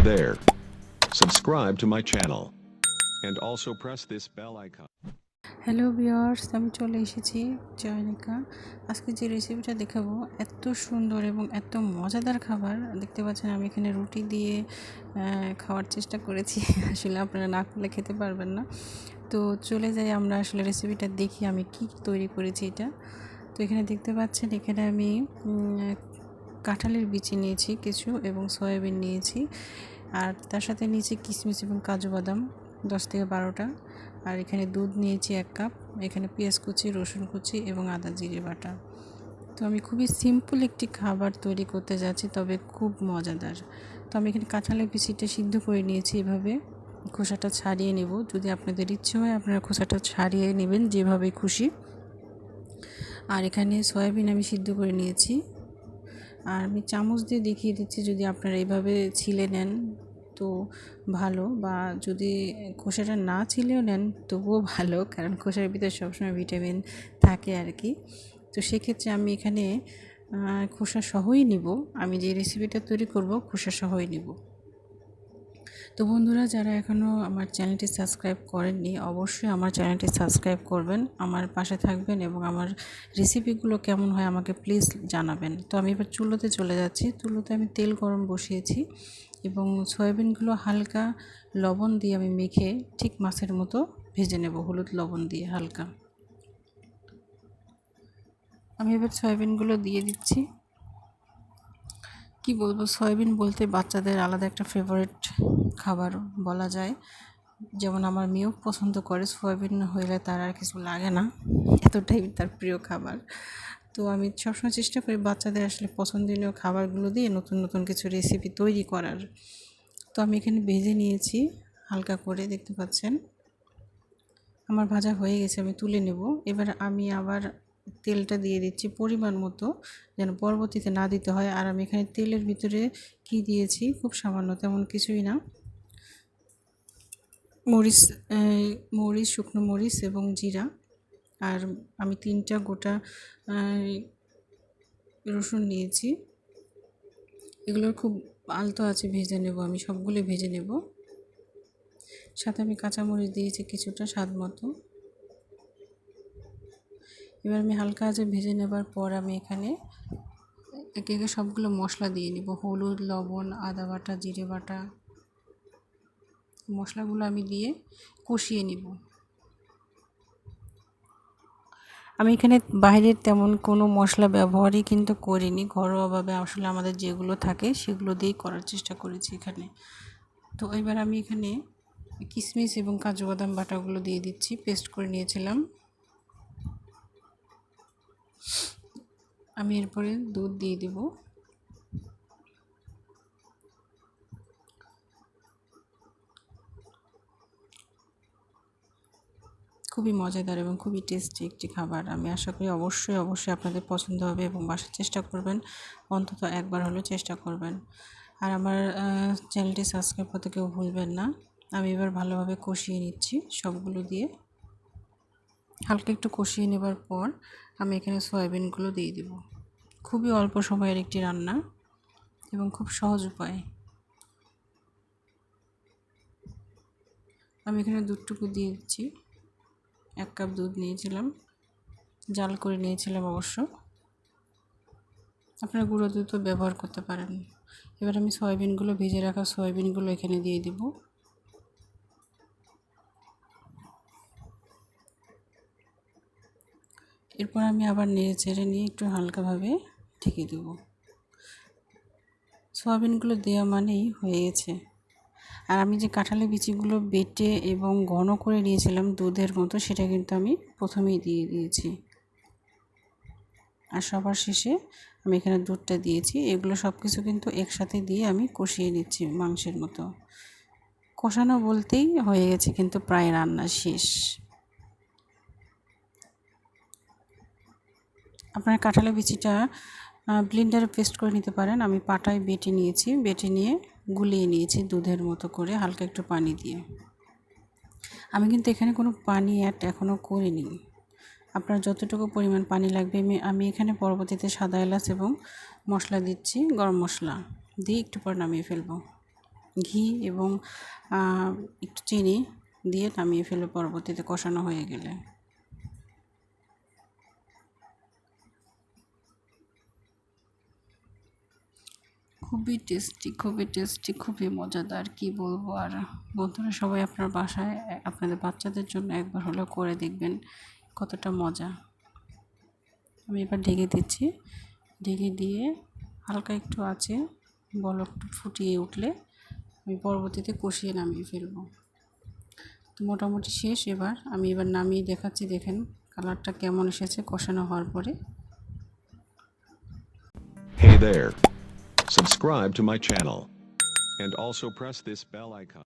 there. Subscribe to my channel and also press this bell icon. Hello viewers, আমি চলে এসেছি চয়নিকা। আজকে যে রেসিপিটা দেখাবো এত সুন্দর এবং এত মজাদার খাবার। দেখতে পাচ্ছেন আমি এখানে রুটি দিয়ে খাওয়ার চেষ্টা করেছি। আসলে আপনারা না করলে খেতে পারবেন না। তো চলে যাই আমরা আসলে রেসিপিটা দেখি আমি কি তৈরি করেছি এটা। তো এখানে দেখতে পাচ্ছেন এখানে আমি কাঁঠালের বিচি নিয়েছি কিছু এবং সয়াবিন নিয়েছি, আর তার সাথে নিয়েছি কিশমিশ এবং কাজু বাদাম 10 থেকে 12টা, আর এখানে দুধ নিয়েছি 1 কাপ, এখানে পেঁয়াজ কুচি, রসুন কুচি এবং আদা জিরে বাটা। তো আমি খুবই সিম্পল একটি খাবার তৈরি করতে যাচ্ছি, তবে খুব মজাদার। তো আমি এখানে কাঁঠালের বিচিটা সিদ্ধ করে নিয়েছি, এভাবে খোসাটা ছাড়িয়ে নেব। যদি আপনাদের ইচ্ছে হয় আপনারা খোসাটা ছাড়িয়ে নেবেন যেভাবে খুশি। আর এখানে সয়াবিন আমি সিদ্ধ করে নিয়েছি, আর আমি চামচ দিয়ে দেখিয়ে দিচ্ছি, যদি আপনারা এইভাবে ছিলে নেন তো ভালো, বা যদি খোসাটা না ছিলেও নেন তবুও ভালো, কারণ খোসার ভিতরে সবসময় ভিটামিন থাকে আর কি। তো সেক্ষেত্রে আমি এখানে খোসা সহই নিব। আমি যে রেসিপিটা তৈরি করব খোসা সহই নিব। তো বন্ধুরা, যারা এখনও আমার চ্যানেলটি সাবস্ক্রাইব করেননি অবশ্যই আমার চ্যানেলটি সাবস্ক্রাইব করবেন, আমার পাশে থাকবেন এবং আমার রেসিপিগুলো কেমন হয় আমাকে প্লিজ জানাবেন। তো আমি এবার চুলোতে চলে যাচ্ছি। চুলোতে আমি তেল গরম বসিয়েছি এবং সয়াবিনগুলো হালকা লবণ দিয়ে আমি মেখে ঠিক মাছের মতো ভেজে নেব, হলুদ লবণ দিয়ে হালকা। আমি এবার সয়াবিনগুলো দিয়ে দিচ্ছি। কি বলবো, সয়াবিন বলতে বাচ্চাদের আলাদা একটা ফেভারিট খাবার বলা যায়। যেমন আমার মেয়েও পছন্দ করে, সয়াবিন হইলে তার আর কিছু লাগে না, এতটাই তার প্রিয় খাবার। তো আমি সবসময় চেষ্টা করি বাচ্চাদের আসলে পছন্দনীয় খাবারগুলো দিয়ে নতুন নতুন কিছু রেসিপি তৈরি করার। তো আমি এখানে ভেজে নিয়েছি হালকা করে, দেখতে পাচ্ছেন আমার ভাজা হয়ে গেছে, আমি তুলে নেব। এবার আমি আবার তেলটা দিয়ে দিচ্ছি পরিমাণ মতো, যেন পরবর্তীতে না দিতে হয়। আর আমি এখানে তেলের ভিতরে কি দিয়েছি, খুব সামান্য, তেমন কিছুই না, মরিচ, শুকনো মরিচ এবং জিরা, আর আমি 3টা গোটা রসুন নিয়েছি। এগুলোর খুব আলতো আছে ভেজে নেব, আমি সবগুলো ভেজে নেব। সাথে আমি কাঁচামরিচ দিয়েছি কিছুটা স্বাদ মতো। এবার আমি হালকা আঁচে ভেজে নেবার পর আমি এখানে একে একে সবগুলো মশলা দিয়ে নিব, হলুদ, লবণ, আদা বাটা, জিরে বাটা, মশলাগুলো আমি দিয়ে কষিয়ে নিব। আমি এখানে বাইরের তেমন কোনো মশলা ব্যবহারই কিন্তু করিনি, ঘরোয়াভাবে আসলে আমাদের যেগুলো থাকে সেগুলো দিয়েই করার চেষ্টা করেছি এখানে। তো এবার আমি এখানে কিশমিশ এবং কাজু বাদাম বাটাগুলো দিয়ে দিচ্ছি, পেস্ট করে নিয়েছিলাম। আমি এরপরে দুধ দিয়ে দেব। খুবই মজাদার এবং খুবই টেস্টি একটি খাবার। আমি আশা করি অবশ্যই আপনাদের পছন্দ হবে এবং বাসার চেষ্টা করবেন, অন্তত একবার হলেও চেষ্টা করবেন। আর আমার চ্যানেলটি সাবস্ক্রাইব করতে কেউ ভুলবেন না। আমি এবার ভালোভাবে কষিয়ে নিচ্ছি সবগুলো দিয়ে। হালকা একটু কষিয়ে নেবার পর আমি এখানে সয়াবিনগুলো দিয়ে দেব। খুবই অল্প সময়ের একটি রান্না এবং খুব সহজ উপায়। আমি এখানে দুধটুকু দিয়ে দিচ্ছি। 1 কাপ দুধ নিয়েছিলাম, জাল করে নিয়েছিলাম অবশ্য, আপনারা গুঁড়ো দুধও ব্যবহার করতে পারেন। এবার আমি সয়াবিনগুলো, ভেজে রাখা সয়াবিনগুলো এখানে দিয়ে দিব। এরপর আমি আবার নেড়ে চেড়ে নিয়ে একটু হালকাভাবে ঢেকে দেব। সয়াবিনগুলো দেওয়া মানেই হয়ে গেছে। আর আমি যে কাঁঠালের বিচিগুলো বেটে এবং ঘন করে নিয়েছিলাম দুধের মতো, সেটা কিন্তু আমি প্রথমেই দিয়ে দিয়েছি। আর সবার শেষে আমি এখানে দুধটা দিয়েছি। এগুলো সব কিছু কিন্তু একসাথে দিয়ে আমি কষিয়ে নিচ্ছি মাংসের মতো। কষানো বলতেই হয়ে গেছে, কিন্তু প্রায় রান্না শেষ। আপনার কাঁঠালের বিচিটা ব্লেন্ডারে পেস্ট করে নিতে পারেন। আমি পাটায় বেটে নিয়েছি, বেটে নিয়ে গুলিয়ে নিয়েছি দুধের মতো করে, হালকা একটু পানি দিয়ে। আমি কিন্তু এখানে কোনো পানি অ্যাড এখনও করিনি। আপনার যতটুকু পরিমাণ পানি লাগবে আমি এখানে পরবর্তীতে সাদা এলাচ এবং মশলা দিচ্ছি, গরম মশলা দিয়ে একটু পর নামিয়ে ফেলবো। ঘি এবং একটু চিনি দিয়ে নামিয়ে ফেলে পরবর্তীতে কষানো হয়ে গেলে। খুবই টেস্টি, খুবই মজাদার, কি বলবো আর। বন্ধুরা সবাই আপনার বাসায় আপনাদের বাচ্চাদের জন্য একবার হলেও করে দেখবেন কতটা মজা। আমি এবার ঢেকে দিচ্ছি, ঢেকে দিয়ে হালকা একটু আছে বলক ফুটিয়ে উঠলে আমি পরবর্তীতে কষিয়ে নামিয়ে ফেলবো। তো মোটামুটি শেষ। আমি নামিয়ে দেখাচ্ছি, দেখেন কালারটা কেমন এসেছে কষানো হওয়ার পরে। Hey there. Subscribe to my channel. And also press this bell icon.